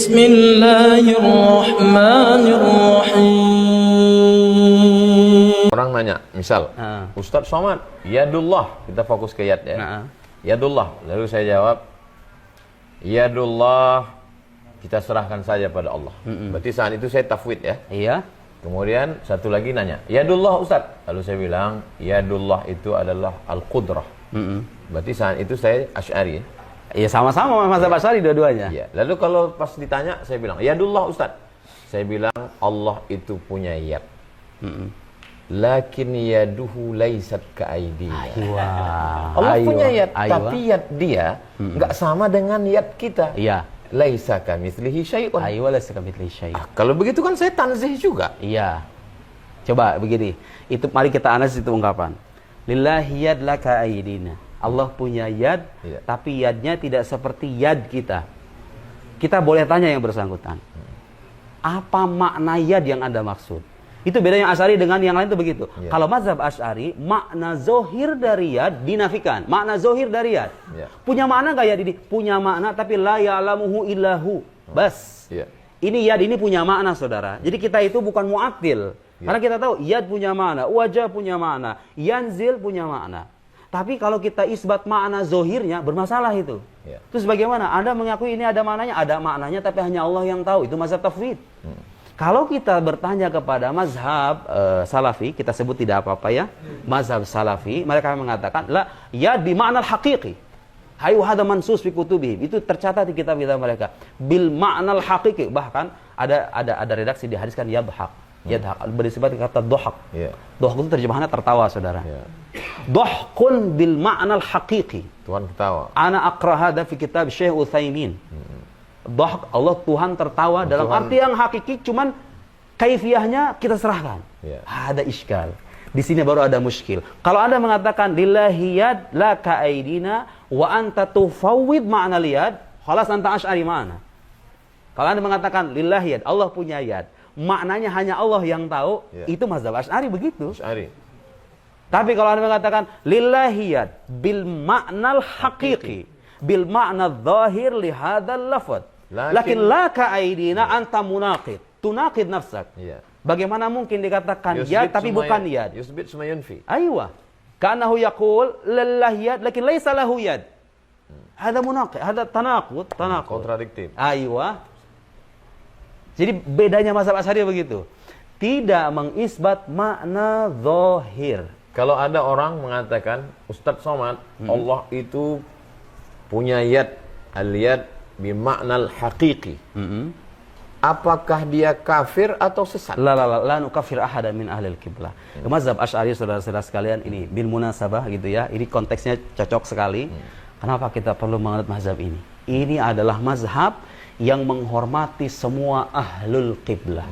Bismillahirrahmanirrahim. Orang nanya, misal, Ustadz Somad, yadullah, kita fokus ke yad ya. Yadullah, lalu saya jawab, yadullah, kita serahkan saja pada Allah. Berarti saat itu saya tafwid ya. Iya. Kemudian satu lagi nanya, yadullah Ustadz. Lalu saya bilang, yadullah itu adalah al-qudrah. Berarti saat itu saya Asy'ari ya. Iya, sama-sama mazhab Asy'ari dua-duanya. Iya. Lalu kalau pas ditanya, saya bilang, yadullah Ustadz. Saya bilang, Allah itu punya yad. Lakin yaduhu laysat ka'aidina. Allah punya yad, tapi yad dia nggak sama dengan yad kita. Iya. Laisa kamitslihi syai'un. Laisa kamitslihi syai'un. Kalau begitu kan saya tanzih juga. Iya. Coba begini. Itu mari kita analisis itu ungkapan. Lillahi yad laka aidina. Allah punya yad, tapi yadnya tidak seperti yad kita. Kita boleh tanya yang bersangkutan. Apa makna yad yang Anda maksud? Itu bedanya Asy'ari dengan yang lain itu begitu. Kalau mazhab Asy'ari, makna zohir dari yad dinafikan. Makna zohir dari yad. Punya makna nggak yad ini? Punya makna, tapi la ya'lamuhu illahu. Bas. Ini yad ini punya makna, saudara. Jadi kita itu bukan mu'attil. Karena kita tahu yad punya makna, wajah punya makna, yanzil punya makna. Tapi kalau kita isbat makna zohirnya, bermasalah itu. Terus bagaimana? Anda mengakui ini ada maknanya? Ada maknanya, tapi hanya Allah yang tahu. Itu mazhab tafwid. Kalau kita bertanya kepada mazhab salafi, kita sebut tidak apa-apa ya, mazhab salafi, mereka mengatakan, la, ya di makna haqiqi. Hayu hada mansus fi kutubihim. Itu tercatat di kitab-kitab mereka. Bil makna haqiqi. Bahkan ada redaksi dihadiskan yadhaq. Yadhaq bersifat kata dohak. Dohak itu terjemahannya tertawa, saudara. Dohkun bil makna haqiqi. Tuhan tertawa. Ana aqra hada fi kitab Syekh Utsaimin. Dohak, Allah Tuhan tertawa dalam arti yang hakiki, cuman kaifiyahnya kita serahkan. Ada iskal. Di sini baru ada muskil. Kalau Anda mengatakan lillahi yad la ka'aidina wa anta tufawwid ma'na liyad, khalas anta Asy'ari mana? Kalau Anda mengatakan lillahi yad, Allah punya yad, maknanya hanya Allah yang tahu, itu mazhab Asy'ari begitu. Asy'ari. Tapi kalau Anda mengatakan lillahi yad bil ma'nal haqiqi, bil ma'na dhahir li hadzal lafaz, lakin la ka'aidina anta munaqid, tunaqid nafsak. Bagaimana mungkin dikatakan yad tapi bukan yad? Yusbit suma yunfi. Aywa. Kanahu yaqul lillahi yad lakin laysa lahu yad. Hada munaqid, hada tanaqud. Kontradiktif. Aywa. Jadi bedanya mazhab Asy'ari begitu. Tidak mengisbat makna zahir. Kalau ada orang mengatakan, Ustadz Somad, Allah itu punya yad, al-yad bimaknal haqiqi. Apakah dia kafir atau sesat? La nukafir ahadan min ahlil qiblah. Mazhab Asy'ari, saudara-saudara sekalian, ini bil munasabah gitu ya. Ini konteksnya cocok sekali. Kenapa kita perlu menganut mazhab ini? Ini adalah mazhab yang menghormati semua ahlul qiblah.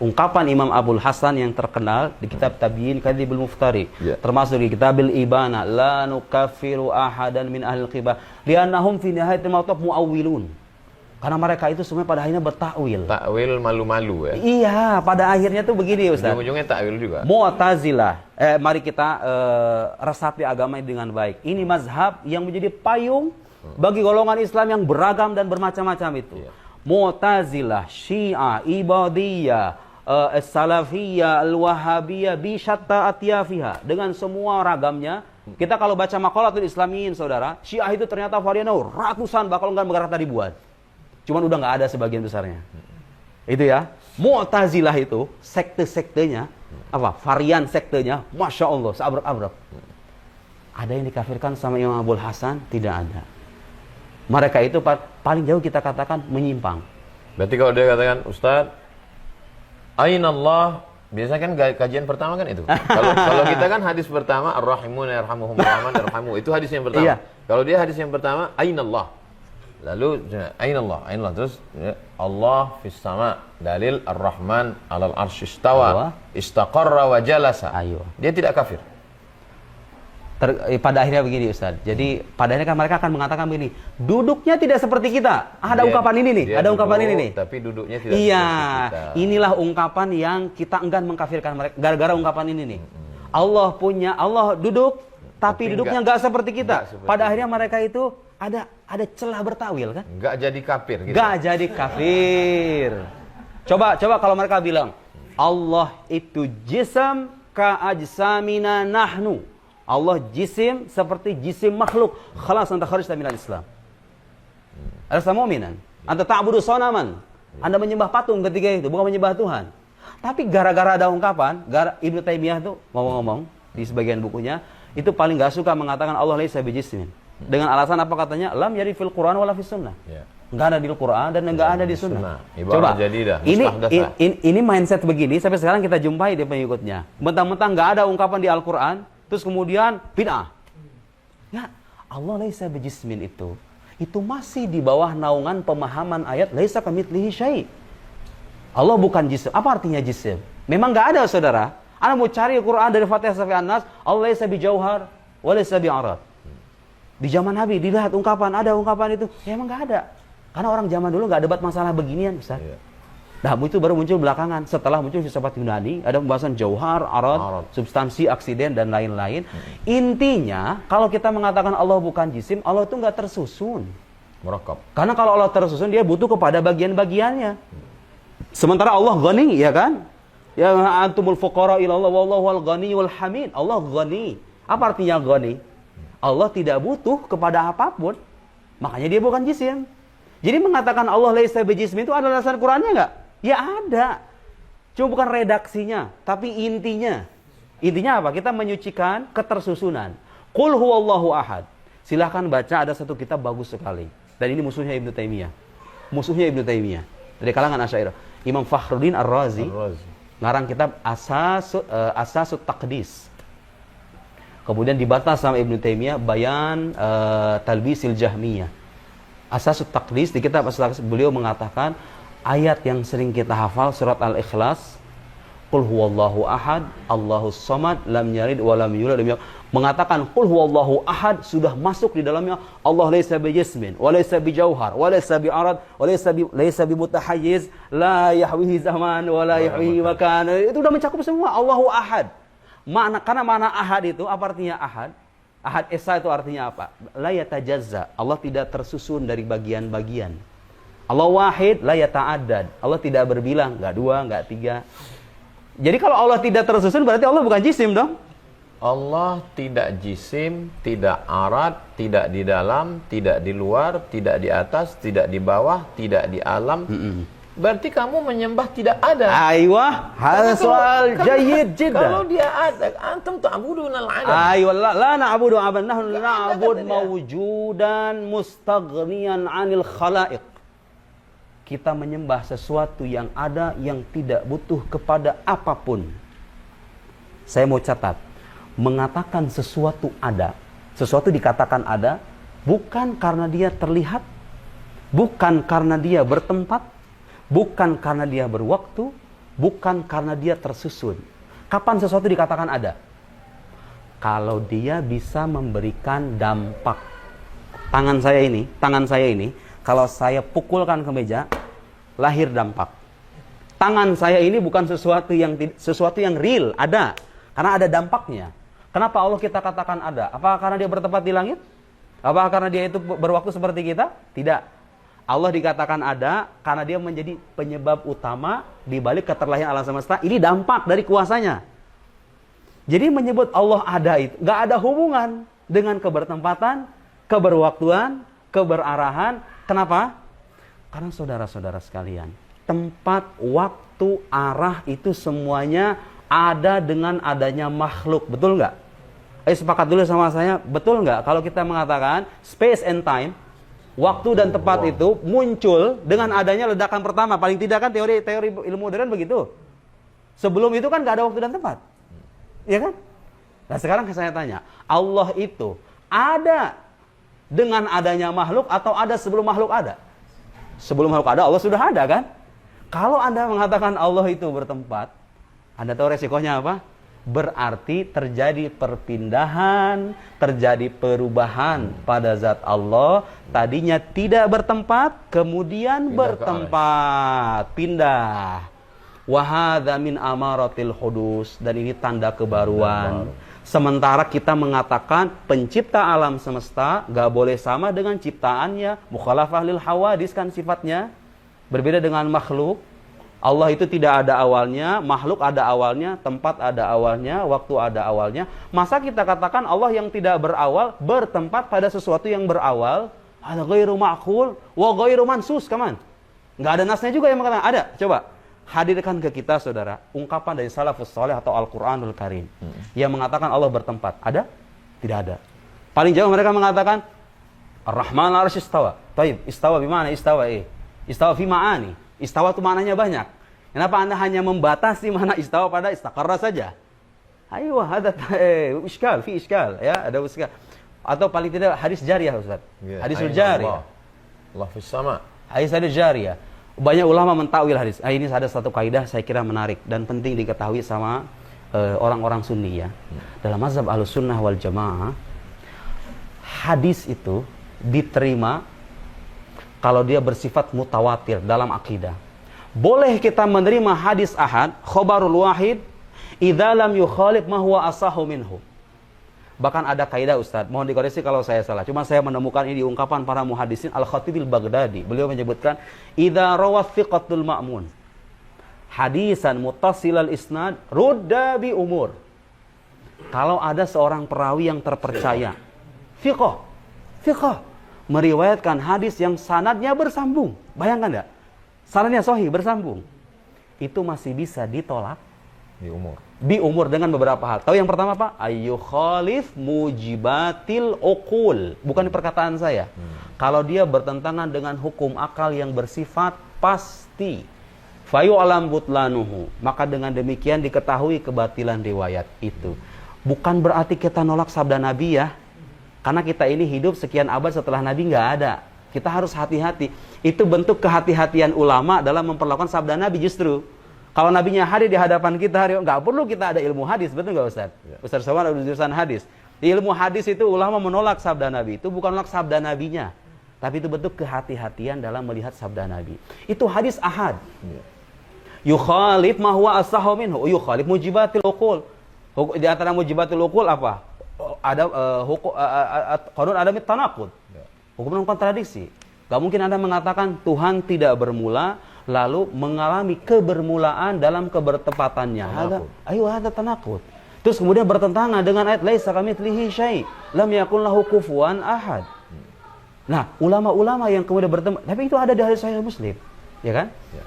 Ungkapan Imam Abul Hasan yang terkenal di kitab Tabyin Kadzibul Muftari, termasuk di kitabil Ibana, la nukaffiru ahadan min ahlil qiblah li'annahum fi nihayatil mawqif muawwilun. Karena mereka itu semua pada akhirnya bertakwil. Takwil malu-malu ya. Iya, pada akhirnya tuh begini Ustaz. Ujung-ujungnya takwil juga. Mu'tazilah. Mari kita resapi agama ini dengan baik. Ini mazhab yang menjadi payung bagi golongan Islam yang beragam dan bermacam-macam itu. Mu'tazilah, Syiah, Ibadiyah, Salafiyah, Al-Wahabiyah, bi syatta atyafiha, dengan semua ragamnya. Kita kalau baca maqalatul Islamiyin, saudara, Syiah itu ternyata variannya ratusan, bahkan enggak berkata ribuan. Cuman udah nggak ada sebagian besarnya. Itu ya. Mu'tazilah itu sekte-sektenya, apa? Varian sektenya, masya Allah, seabrek-abrek. Ada yang dikafirkan sama Imam Abul Hasan? Tidak ada. Mereka itu paling jauh kita katakan menyimpang. Berarti kalau dia katakan, Ustadz, Aina Allah, biasanya kan kajian pertama kan itu. Kalau kita kan hadis pertama, Ar-Rahimun yarhamuhumur rahman yarhamu, itu hadis yang pertama. Kalau dia hadis yang pertama, Aina Allah. Lalu Aina Allah, terus Allah fis sama, dalil Ar-Rahman 'alal arsy istawa, istaqarra wa jalasa. Dia tidak kafir. Pada akhirnya begini Ustaz. Jadi pada akhirnya kan mereka akan mengatakan begini, duduknya tidak seperti kita. Ada ungkapan ini nih, ada ungkapan ini nih. Tapi duduknya tidak seperti kita. Inilah ungkapan yang kita enggan mengkafirkan mereka gara-gara ungkapan ini nih. Allah duduk, tapi duduknya enggak seperti kita. Pada akhirnya mereka itu ada celah bertawil kan? Nggak jadi kafir gitu. Nggak jadi kafir. Coba kalau mereka bilang Allah itu jism ka'ajsamina nahnu. Allah jisim seperti jisim makhluk. Khalas anta kharajta minal Islam. Alasta mu'minan. Anta ta'budu sonaman. Anda menyembah patung ketika itu, bukan menyembah Tuhan. Tapi gara-gara ada ungkapan, Ibnu Taimiyah tuh ngomong-ngomong di sebagian bukunya, itu paling gak suka mengatakan Allah laisa bijismin. Dengan alasan apa katanya? Lam yarid fil Quran wala fis sunnah. Ya. Enggak ada di Al-Quran dan enggak ada di sunnah. Coba, ini mindset begini, sampai sekarang kita jumpai di pengikutnya. Mentang-mentang enggak ada ungkapan di Al-Quran, terus kemudian bid'ah. Ya, Allah laisa bijismin itu masih di bawah naungan pemahaman ayat laisa kamitslihi syai'. Allah bukan jisim. Apa artinya jisim? Memang enggak ada, saudara. Anda mau cari Al-Quran dari Fatihah sampai An-Nas, Allah laisa bijauhar wa laisa bi'arad. Di zaman Nabi dilihat ada ungkapan itu, ya emang enggak ada. Karena orang zaman dulu enggak debat masalah beginian, Ustaz. Iya. Nah, itu baru muncul belakangan. Setelah muncul filsafat Yunani, ada pembahasan jauhar, arad, substansi, aksiden dan lain-lain. Intinya, kalau kita mengatakan Allah bukan jisim, Allah itu enggak tersusun. Merakab. Karena kalau Allah tersusun, dia butuh kepada bagian-bagiannya. Sementara Allah ghani, ya kan? Ya antumul fuqara ila Allah wallahu al-ghaniyul hamid. Allah ghani. Apa artinya ghani? Allah tidak butuh kepada apapun. Makanya dia bukan jisim. Jadi mengatakan Allah laisa bijismin itu ada dasar Qur'annya enggak? Ya ada. Cuma bukan redaksinya, tapi intinya. Intinya apa? Kita menyucikan ketersusunan. Qul huwallahu ahad. Silahkan baca, ada satu kitab bagus sekali. Dan ini musuhnya Ibnu Taimiyah. Dari kalangan Asy'ariyah. Imam Fakhruddin Ar-Razi. Ngarang kitab Asasut Taqdis. Kemudian dibantah sama Ibnu Taimiyah Bayan Talbisil Jahmiyah. Asasut Taqdis, di kitab Asasut Taqdis beliau mengatakan ayat yang sering kita hafal surat Al-Ikhlas, Qul huwallahu ahad, Allahus samad, lam yalid wa lam yulad, mengatakan Qul huwallahu ahad sudah masuk di dalamnya Allah laisa bijismin, wa laisa bijauhar, wa laisa bi'arad, wa laisa bimutahayyiz, la yahwihi zaman wa la yahwihi makan. Itu sudah mencakup semua Allahu ahad. Karena makna ahad itu apa artinya ahad? Ahad esa itu artinya apa? La yatajazza. Allah tidak tersusun dari bagian-bagian. Allah wahid, la yata'addad. Allah tidak berbilang, enggak dua, enggak tiga. Jadi kalau Allah tidak tersusun berarti Allah bukan jisim dong? Allah tidak jisim, tidak arad, tidak di dalam, tidak di luar, tidak di atas, tidak di bawah, tidak di alam. Berarti kamu menyembah tidak ada. Aywa, hal soal jayyid jiddan. Kalau dia ada, antum ta'buduna al-'adam. Aywa, la na'budu 'aban, nahnu na'bud mawjudan mustaghniyan 'anil khalaiq. Kita menyembah sesuatu yang ada yang tidak butuh kepada apapun. Saya mau catat, mengatakan sesuatu ada, sesuatu dikatakan ada bukan karena dia terlihat, bukan karena dia bertempat, bukan karena dia berwaktu, bukan karena dia tersusun. Kapan sesuatu dikatakan ada? Kalau dia bisa memberikan dampak. Tangan saya ini, kalau saya pukulkan ke meja, lahir dampak. Tangan saya ini bukan sesuatu yang real, ada. Karena ada dampaknya. Kenapa Allah kita katakan ada? Apakah karena dia bertempat di langit? Apakah karena dia itu berwaktu seperti kita? Tidak. Allah dikatakan ada karena dia menjadi penyebab utama di balik keterlairan alam semesta. Ini dampak dari kuasanya. Jadi menyebut Allah ada itu nggak ada hubungan dengan kebertempatan, keberwaktuan, keberarahan. Kenapa? Karena saudara-saudara sekalian, tempat, waktu, arah itu semuanya ada dengan adanya makhluk. Betul nggak? Sepakat dulu sama saya. Betul nggak? Kalau kita mengatakan space and time, waktu dan tempat itu muncul dengan adanya ledakan pertama. Paling tidak kan teori ilmu modern begitu. Sebelum itu kan nggak ada waktu dan tempat. Ya kan? Nah sekarang saya tanya, Allah itu ada dengan adanya makhluk atau ada sebelum makhluk ada? Sebelum makhluk ada, Allah sudah ada kan? Kalau Anda mengatakan Allah itu bertempat, Anda tahu resikonya apa? Berarti terjadi perpindahan, terjadi perubahan pada zat Allah. Tadinya tidak bertempat, kemudian bertempat, pindah. Wa hadza min amaratil hudus, dan ini tanda kebaruan. Sementara kita mengatakan pencipta alam semesta nggak boleh sama dengan ciptaannya. Mukhalafah lil hawadis kan sifatnya. Berbeda dengan makhluk. Allah itu tidak ada awalnya, makhluk ada awalnya, tempat ada awalnya, waktu ada awalnya. Masa kita katakan Allah yang tidak berawal bertempat pada sesuatu yang berawal? Ada ghairu ma'qul wa ghairu mansus, kaman. Nggak ada nasnya juga yang mengatakan. Ada, coba. Hadirkan ke kita, saudara, ungkapan dari salafus saleh atau Al-Quranul Karim yang mengatakan Allah bertempat. Ada? Tidak ada. Paling jauh mereka mengatakan Ar-Rahman al-Arsy istawa. Taib, istawa bimana istawa? Istawa fi ma'ani. Istawa itu maknanya banyak. Kenapa Anda hanya membatasi mana istawa pada istaqarra saja? Ayo, ada iskal, fi iskal, ya, ada iskal. Atau paling tidak hadis jariyah, Ustaz. Hadisul jariyah. Allah fis sama. Hadis jariyah. Banyak ulama mentakwil hadis. Ini ada satu kaidah saya kira menarik dan penting diketahui sama orang-orang Sunni ya. Dalam mazhab Ahlussunnah wal Jamaah, hadis itu diterima kalau dia bersifat mutawatir dalam akidah. Boleh kita menerima hadis ahad, khobarul wahid, idza lam yukhalif ma huwa asahhu minhu. Bahkan ada kaidah, Ustaz, mohon dikoreksi kalau saya salah. Cuma saya menemukan ini di ungkapan para muhaddisin. Al-Khatib al-Baghdadi, beliau menyebutkan idza rawa thiqatul ma'mun hadisan muttasilal isnad rudda bi umur. Kalau ada seorang perawi yang terpercaya, thiqah meriwayatkan hadis yang sanadnya bersambung. Bayangkan enggak? Sanadnya sahih bersambung. Itu masih bisa ditolak di umur dengan beberapa hal. Tahu yang pertama apa? Ayu khalif mujibatil uqul. Bukan di perkataan saya. Kalau dia bertentangan dengan hukum akal yang bersifat pasti, fayu alam butlanuhu, maka dengan demikian diketahui kebatilan riwayat itu. Bukan berarti kita nolak sabda Nabi ya. Karena kita ini hidup sekian abad setelah Nabi nggak ada. Kita harus hati-hati. Itu bentuk kehati-hatian ulama dalam memperlakukan sabda Nabi justru. Kalau nabinya hadir di hadapan kita, nggak perlu kita ada ilmu hadis, betul nggak Ustaz? Ya. Ustaz Somad ada jurusan hadis. Di ilmu hadis itu ulama menolak sabda Nabi. Itu bukan menolak sabda Nabinya, tapi itu bentuk kehati-hatian dalam melihat sabda Nabi. Itu hadis ahad. Ya. Yukhalif ma huwa asahhu minhu, yukhalif mujibatil uqul. Di antara mujibatil uqul apa? Ada qanun adami tanaqud. Ya. Hukum kontradiksi. Gak mungkin Anda mengatakan Tuhan tidak bermula lalu mengalami kebermulaan dalam kebertepatannya. Ada tanaqud. Terus kemudian bertentangan dengan ayat laisa kamitslihi syai', lam yakul lahu kufuwan ahad. Nah, ulama-ulama yang kemudian bertemu, tapi itu ada di hadis Sahih Muslim, ya kan? Ya.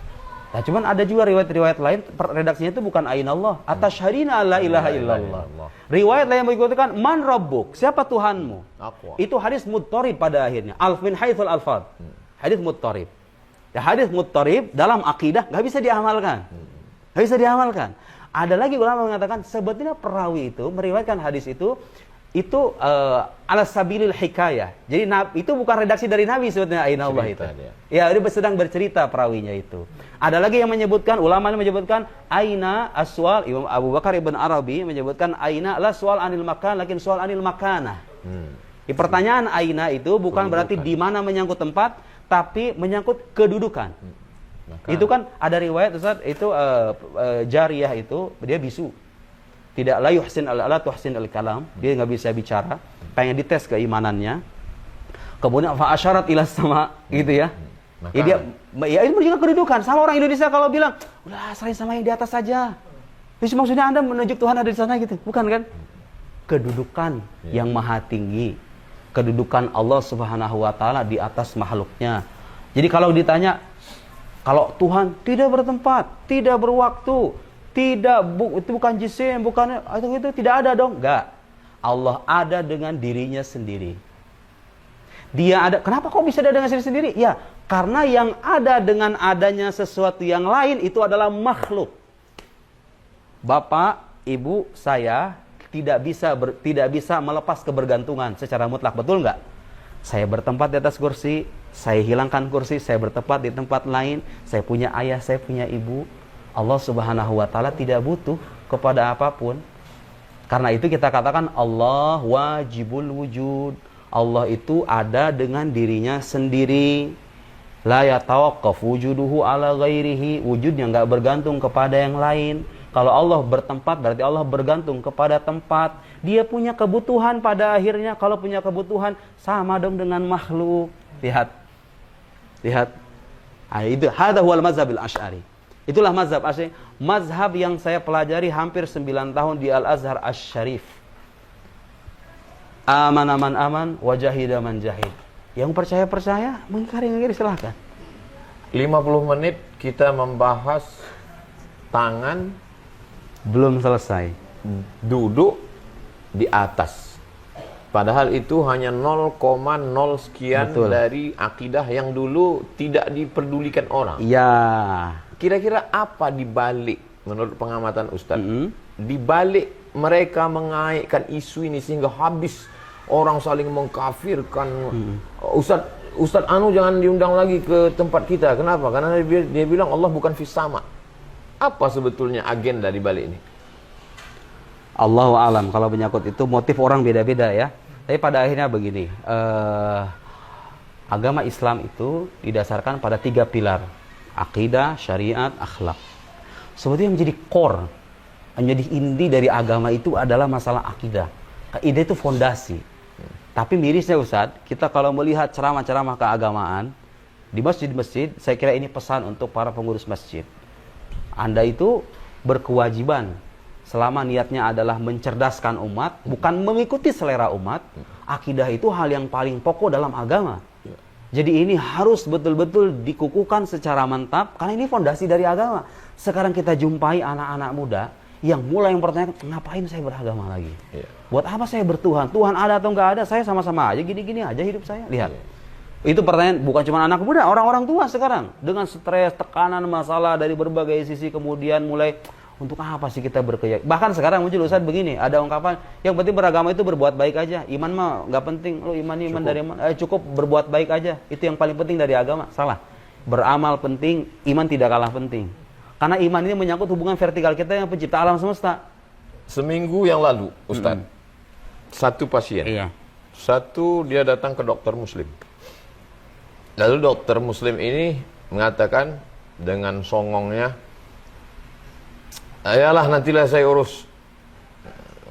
Nah, cuman ada juga riwayat-riwayat lain redaksinya itu bukan ainallah, atasyhadina alla ilaha illallah. Riwayat lain yang mengatakan man rabbuk, siapa Tuhanmu? Itu hadis mudtarib pada akhirnya. Alfin haitsul alfad. Hadis mudtarib. Ya, hadis mudtarib dalam akidah nggak bisa diamalkan. Nggak bisa diamalkan. Ada lagi ulama mengatakan sebetulnya perawi itu meriwayatkan hadis itu ala sabilil hikayah. Jadi itu bukan redaksi dari Nabi sebetulnya ainallah itu. Ya, dia sedang bercerita perawinya itu. Ada lagi yang menyebutkan, ulama yang menyebutkan aina aswal, Imam Abu Bakar Ibn Arabi menyebutkan aina la soal anil makan lakin soal anil makanah. Di pertanyaan aina itu bukan berarti di mana menyangkut tempat, tapi menyangkut kedudukan. Itu kan ada riwayat Ustaz, itu jariyah itu dia bisu. Tidak la yuhsin la tuhsin al-kalam, dia enggak bisa bicara, pengen dites keimanannya. Kemudian fa asyarat ila sama gitu ya. Ya itu juga kedudukan. Sama orang Indonesia kalau bilang, "Udah serahin sama yang di atas saja." Itu maksudnya Anda menunjuk Tuhan ada di sana gitu. Bukan kan? Kedudukan yang maha tinggi. Kedudukan Allah Subhanahu wa taala di atas makhluknya. Jadi kalau ditanya, kalau Tuhan tidak bertempat, tidak berwaktu, itu bukan jisim, bukan itu tidak ada dong. Enggak. Allah ada dengan dirinya sendiri. Dia ada. Kenapa kok bisa ada dengan diri sendiri? Ya, karena yang ada dengan adanya sesuatu yang lain itu adalah makhluk. Bapak, ibu, saya tidak bisa melepas kebergantungan secara mutlak, betul nggak? Saya bertempat di atas kursi, saya hilangkan kursi, saya bertempat di tempat lain, saya punya ayah, saya punya ibu. Allah Subhanahu wa taala tidak butuh kepada apapun. Karena itu kita katakan Allah wajibul wujud. Allah itu ada dengan dirinya sendiri. La yatawaqqaf wujuduhu ala ghairihi, wujudnya enggak bergantung kepada yang lain. Kalau Allah bertempat berarti Allah bergantung kepada tempat. Dia punya kebutuhan pada akhirnya. Kalau punya kebutuhan sama dong dengan makhluk. Lihat. Itu hada huwal mazhabil asy'ari. Itulah mazhab Asy'ari. Mazhab yang saya pelajari hampir 9 tahun di Al-Azhar Asy-Syarif. Aman aman aman, wajahida man jahid. Yang percaya mengingkari silahkan. 50 menit kita membahas tangan belum selesai. Duduk di atas. Padahal itu hanya 0,0 sekian Betul. dari akidah yang dulu tidak diperdulikan orang. Iya. Kira-kira apa dibalik menurut pengamatan Ustaz? Dibalik mereka mengaitkan isu ini sehingga habis orang saling mengkafirkan. Ustaz Anu jangan diundang lagi ke tempat kita. Kenapa? Karena dia bilang Allah bukan fis sama. Apa sebetulnya agenda di balik ini? Allahu alam. Kalau menyangkut itu motif orang beda-beda ya. Tapi pada akhirnya begini, agama Islam itu didasarkan pada 3 pilar. Akidah, syariat, akhlak. Sebetulnya menjadi core, menjadi inti dari agama itu adalah masalah akidah. Akidah itu fondasi. Tapi mirisnya Ustaz, kita kalau melihat ceramah-ceramah keagamaan di masjid-masjid, saya kira ini pesan untuk para pengurus masjid. Anda itu berkewajiban selama niatnya adalah mencerdaskan umat, bukan mengikuti selera umat. Akidah itu hal yang paling pokok dalam agama. Jadi ini harus betul-betul dikukuhkan secara mantap, karena ini fondasi dari agama. Sekarang kita jumpai anak-anak muda yang mulai mempertanyakan, ngapain saya beragama lagi? Buat apa saya bertuhan? Tuhan ada atau enggak ada, saya sama-sama aja, gini-gini aja hidup saya. Lihat. Itu pertanyaan bukan cuma anak muda, orang-orang tua sekarang. Dengan stres, tekanan, masalah dari berbagai sisi, kemudian mulai, untuk apa sih kita berkeyakinan? Bahkan sekarang muncul Ustaz begini, ada ungkapan, yang penting beragama itu berbuat baik aja. Iman mah nggak penting, lo iman dari mana? Cukup berbuat baik aja, itu yang paling penting dari agama. Salah. Beramal penting, iman tidak kalah penting. Karena iman ini menyangkut hubungan vertikal kita yang pencipta alam semesta. Seminggu yang lalu, Ustaz, satu pasien, satu dia datang ke dokter muslim. Lalu dokter muslim ini mengatakan dengan songongnya, ayalah nantilah saya urus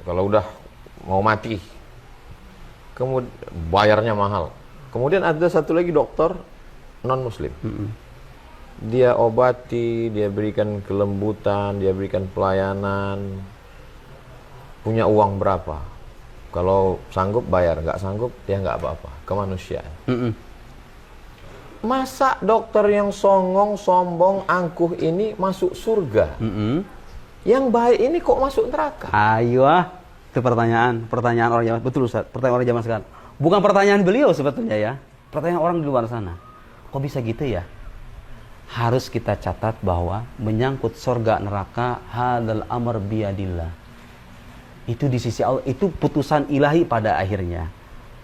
kalau udah mau mati. Kemudian bayarnya mahal. Kemudian ada satu lagi dokter non muslim. Dia obati, dia berikan kelembutan, dia berikan pelayanan. Punya uang berapa? Kalau sanggup bayar, nggak sanggup dia nggak apa-apa. Kemanusiaan. Masa dokter yang songong, sombong, angkuh ini masuk surga? Yang baik ini kok masuk neraka? Ayo, itu pertanyaan orang zaman, betul Ustaz, pertanyaan orang zaman sekarang. Bukan pertanyaan beliau sebetulnya ya, pertanyaan orang di luar sana. Kok bisa gitu ya? Harus kita catat bahwa menyangkut surga neraka, hadal amr biyadillah. Itu di sisi Allah, itu putusan ilahi pada akhirnya.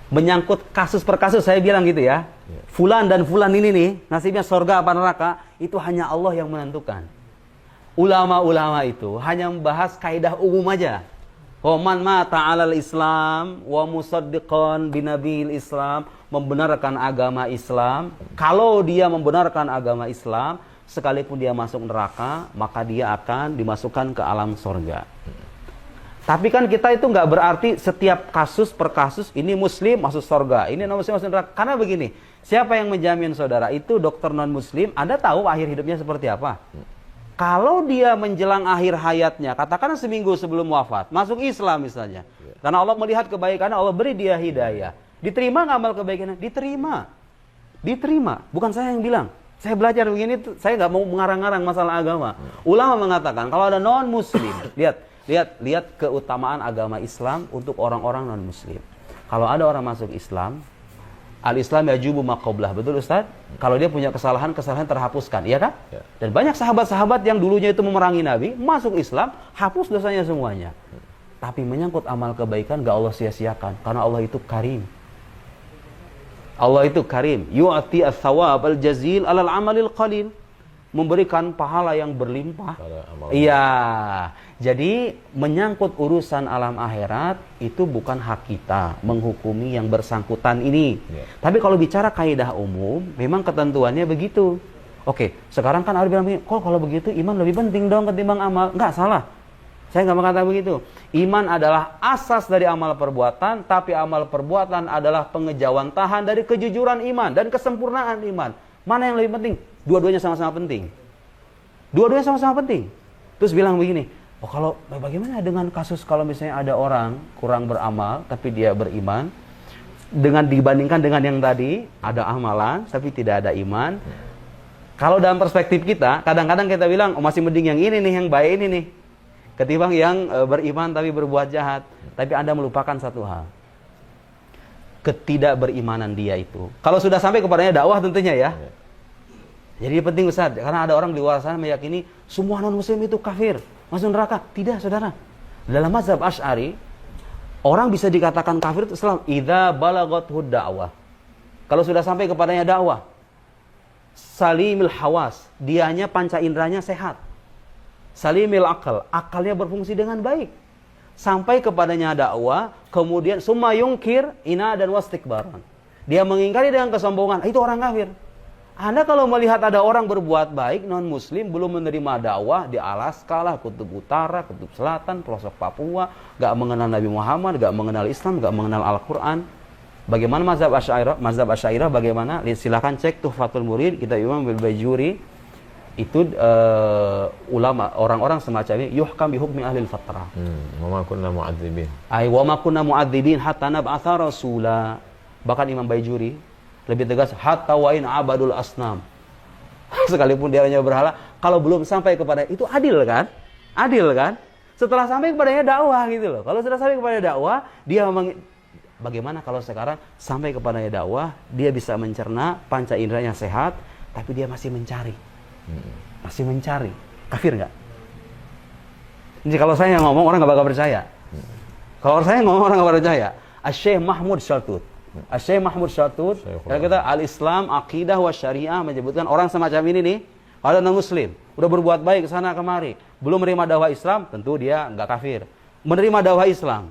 Menyangkut kasus per kasus, saya bilang gitu ya. Fulan dan fulan ini nih, nasibnya surga apa neraka, itu hanya Allah yang menentukan. Ulama-ulama itu hanya membahas kaidah umum aja. Wa man mata 'alal Islam wa musaddiqan binabil Islam, membenarkan agama Islam. Kalau dia membenarkan agama Islam, sekalipun dia masuk neraka, maka dia akan dimasukkan ke alam surga. Tapi kan kita itu nggak berarti setiap kasus per kasus ini muslim masuk surga, ini non muslim masuk neraka. Karena begini, siapa yang menjamin saudara itu dokter non muslim, Anda tahu akhir hidupnya seperti apa? Kalau dia menjelang akhir hayatnya, katakanlah seminggu sebelum wafat, masuk Islam misalnya. Karena Allah melihat kebaikannya, Allah beri dia hidayah. Diterima nggak amal kebaikannya? Diterima. Diterima. Bukan saya yang bilang. Saya belajar begini, saya nggak mau mengarang-arang masalah agama. Ulama mengatakan, kalau ada non-muslim, lihat keutamaan agama Islam untuk orang-orang non-muslim. Kalau ada orang masuk Islam, al-Islam yajubu ma qablah, betul Ustaz? Kalau dia punya kesalahan terhapuskan, iya kan? Ya. Dan banyak sahabat-sahabat yang dulunya itu memerangi Nabi, masuk Islam, hapus dosanya semuanya. Tapi menyangkut amal kebaikan, gak Allah sia-siakan. Karena Allah itu karim. Allah itu karim. Yu'ati as-sawab al-jazil alal amalil qalil. Memberikan pahala yang berlimpah. Iya. Jadi menyangkut urusan alam akhirat itu bukan hak kita menghukumi yang bersangkutan ini. Tapi kalau bicara kaidah umum, memang ketentuannya begitu. Oke, sekarang kan ada bilang, kok kalau begitu iman lebih penting dong ketimbang amal. Enggak, salah. Saya nggak mengatakan begitu. Iman adalah asas dari amal perbuatan, tapi amal perbuatan adalah pengejawantahan dari kejujuran iman dan kesempurnaan iman. Mana yang lebih penting? Dua-duanya sama-sama penting. Dua-duanya sama-sama penting. Terus bilang begini, oh kalau bagaimana dengan kasus kalau misalnya ada orang kurang beramal, tapi dia beriman, dengan dibandingkan dengan yang tadi, ada amalan, tapi tidak ada iman. Kalau dalam perspektif kita, kadang-kadang kita bilang, oh masih mending yang ini nih, yang baik ini nih. Ketimbang yang beriman tapi berbuat jahat. Tapi Anda melupakan satu hal. Ketidakberimanan dia itu. Kalau sudah sampai kepadanya dakwah tentunya ya. Jadi penting Ustaz. Karena ada orang di luar sana meyakini semua non-muslim itu kafir. Masuk neraka. Tidak saudara. Dalam mazhab Asy'ari, orang bisa dikatakan kafir itu setelah idza balagathud da'wah. Kalau sudah sampai kepadanya dakwah. Salimil hawas. Dianya panca inderanya sehat. Salimil akal, akalnya berfungsi dengan baik. Sampai kepadanya dakwah, kemudian summa yungkir ina dan wastikbaran. Dia mengingkari dengan kesombongan, itu orang kafir. Anda kalau melihat ada orang berbuat baik, non-muslim, belum menerima dakwah, di Alaska lah, Kutub Utara, Kutub Selatan, pelosok Papua, gak mengenal Nabi Muhammad, gak mengenal Islam, gak mengenal Al-Quran. Bagaimana mazhab Asy'ariyah? Mazhab Asy'ariyah bagaimana? Silakan cek Tuhfatul Murid, kitab Imam Al-Bajuri. Itu ulama orang-orang semacam ini yuhkam bihukmi ahli al-fatrah. Wa ma kunna mu'adzibin. Wa ma kunna mu'adzibin hatta nab'atha rasula. Bahkan Imam Bajuri lebih tegas hatta wa in abadul asnam. Sekalipun dia hanya berhala, kalau belum sampai kepada itu adil kan? Adil kan? Setelah sampai kepadanya dakwah gitu loh. Kalau sudah sampai kepada dakwah, dia bagaimana kalau sekarang sampai kepadanya dakwah, dia bisa mencerna, panca inderanya sehat, tapi dia masih mencari. Masih mencari. Kafir nggak? Jadi kalau saya ngomong orang nggak bakal percaya. Kalau saya ngomong orang nggak bakal percaya. Asy-Syaikh Mahmud Syatut. Asy-Syaikh Mahmud Syatut. Kalau kita Al-Islam, Aqidah wa Syariah menyebutkan orang semacam ini nih, kalau non-muslim, udah berbuat baik ke sana kemari, belum menerima dakwah Islam, tentu dia nggak kafir. Menerima dakwah Islam,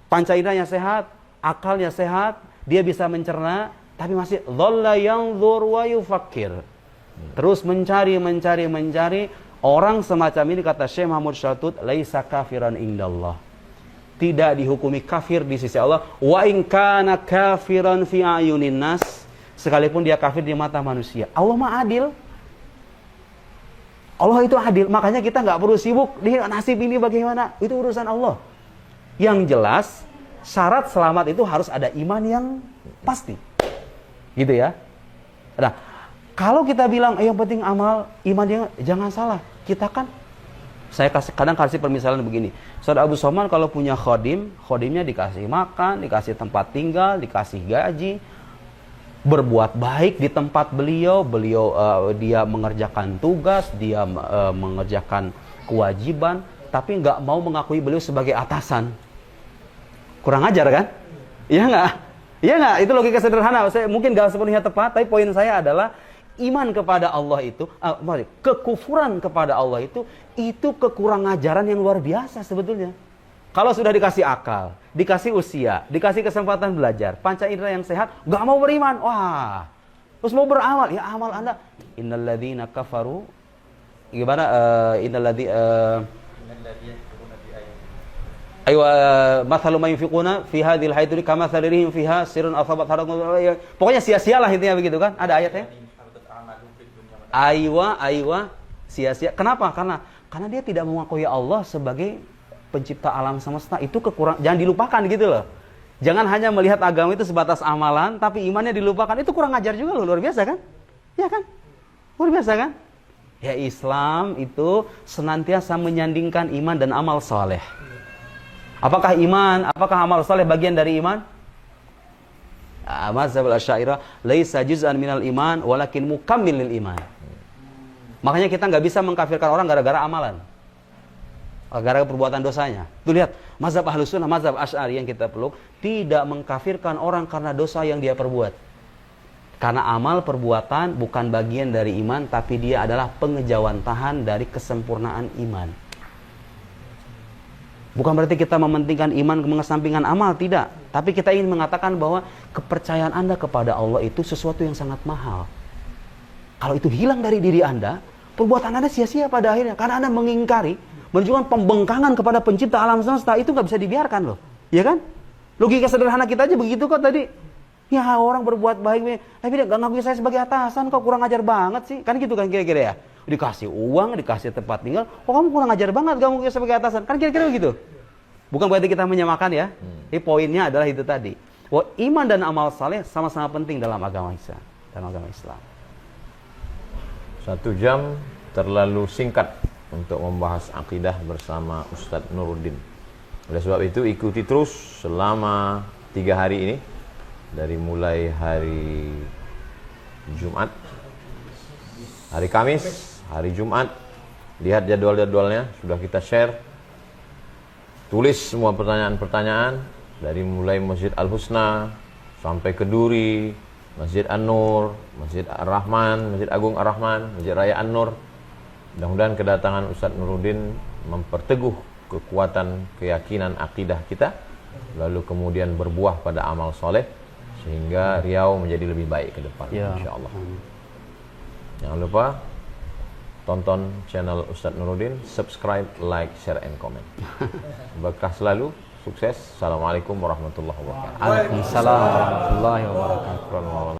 panca inderanya sehat, akalnya sehat, dia bisa mencerna, tapi masih dhalla yanzur wa yufakkir. Terus mencari. Orang semacam ini kata Syekh Mahmud Syatut, laisa kafiran indallah. Tidak dihukumi kafir di sisi Allah. Wa in kana kafiran fi ayunin nas. Sekalipun dia kafir di mata manusia. Allah mah adil. Allah itu adil. Makanya kita nggak perlu sibuk di nasib ini bagaimana. Itu urusan Allah. Yang jelas, syarat selamat itu harus ada iman yang pasti. Gitu ya. Nah, kalau kita bilang, yang penting amal, iman, jangan salah. Kita kan, saya kadang kasih permisalan begini. Saudara Abu Somad kalau punya khodimnya dikasih makan, dikasih tempat tinggal, dikasih gaji, berbuat baik di tempat beliau, dia mengerjakan tugas, dia mengerjakan kewajiban, tapi nggak mau mengakui beliau sebagai atasan. Kurang ajar kan? Iya nggak? Iya nggak? Itu logika sederhana. Saya mungkin nggak sepenuhnya tepat, tapi poin saya adalah iman kepada Allah itu, kekufuran kepada Allah itu kekurang ajaran yang luar biasa sebetulnya. Kalau sudah dikasih akal, dikasih usia, dikasih kesempatan belajar, panca indera yang sehat, nggak mau beriman, wah, terus mau beramal, ya amal Anda, innalladzina kafaru, gimana? Aywa mathalu ma yunfiquna fi hadhil hayati kamathali rihim fiha sirrun asabat harakun. Pokoknya sia-sialah intinya begitu kan? Ada ayatnya. Aywa, sia-sia. Kenapa? Karena dia tidak mengakui Allah sebagai pencipta alam semesta. Itu kekurangan, jangan dilupakan gitu loh. Jangan hanya melihat agama itu sebatas amalan, tapi imannya dilupakan. Itu kurang ajar juga loh, luar biasa kan? Ya kan? Luar biasa kan? Ya Islam itu senantiasa menyandingkan iman dan amal soleh. Apakah amal soleh bagian dari iman? Mazhab Asy'ariyah laisa juz'an minal iman walakin mukammil lil iman. Makanya kita nggak bisa mengkafirkan orang gara-gara amalan, gara-gara perbuatan dosanya. Tuh lihat, mazhab Ahlus Sunnah, mazhab Asy'ari yang kita peluk, tidak mengkafirkan orang karena dosa yang dia perbuat. Karena amal perbuatan bukan bagian dari iman, tapi dia adalah pengejawantahan dari kesempurnaan iman. Bukan berarti kita mementingkan iman mengesampingkan amal, tidak. Tapi kita ingin mengatakan bahwa kepercayaan Anda kepada Allah itu sesuatu yang sangat mahal. Kalau itu hilang dari diri Anda, perbuatan Anda sia-sia pada akhirnya. Karena Anda mengingkari, menunjukkan pembengkangan kepada pencipta alam semesta, itu nggak bisa dibiarkan loh. Ya kan? Logika sederhana kita aja begitu kok tadi. Ya orang berbuat baik, tapi dia nggak ngakui saya sebagai atasan, kok kurang ajar banget sih. Kan gitu kan kira-kira ya. Dikasih uang, dikasih tempat tinggal, kok kamu kurang ajar banget gak ngakui sebagai atasan. Kan kira-kira begitu. Bukan berarti kita menyamakan ya. Jadi poinnya adalah itu tadi. Bahwa iman dan amal saleh sama-sama penting dalam agama Islam. Dalam agama Islam. 1 jam terlalu singkat untuk membahas akidah bersama Ustadz Nuruddin. Oleh sebab itu ikuti terus selama 3 hari ini. Dari mulai hari Jumat, hari Kamis, hari Jumat. Lihat jadwal-jadwalnya, sudah kita share. Tulis semua pertanyaan-pertanyaan. Dari mulai Masjid Al-Husna sampai ke Duri, Masjid An-Nur, Masjid Ar-Rahman, Masjid Agung Ar-Rahman, Masjid Raya An-Nur. Mudah-mudahan kedatangan Ustadz Nuruddin memperteguh kekuatan keyakinan akidah kita, lalu kemudian berbuah pada amal soleh, sehingga Riau menjadi lebih baik ke depan, insyaAllah. Jangan lupa tonton channel Ustadz Nuruddin, subscribe, like, share, and comment. Berkah selalu, sukses. Assalamualaikum warahmatullahi wabarakatuh. Waalaikumsalam warahmatullahi wabarakatuh.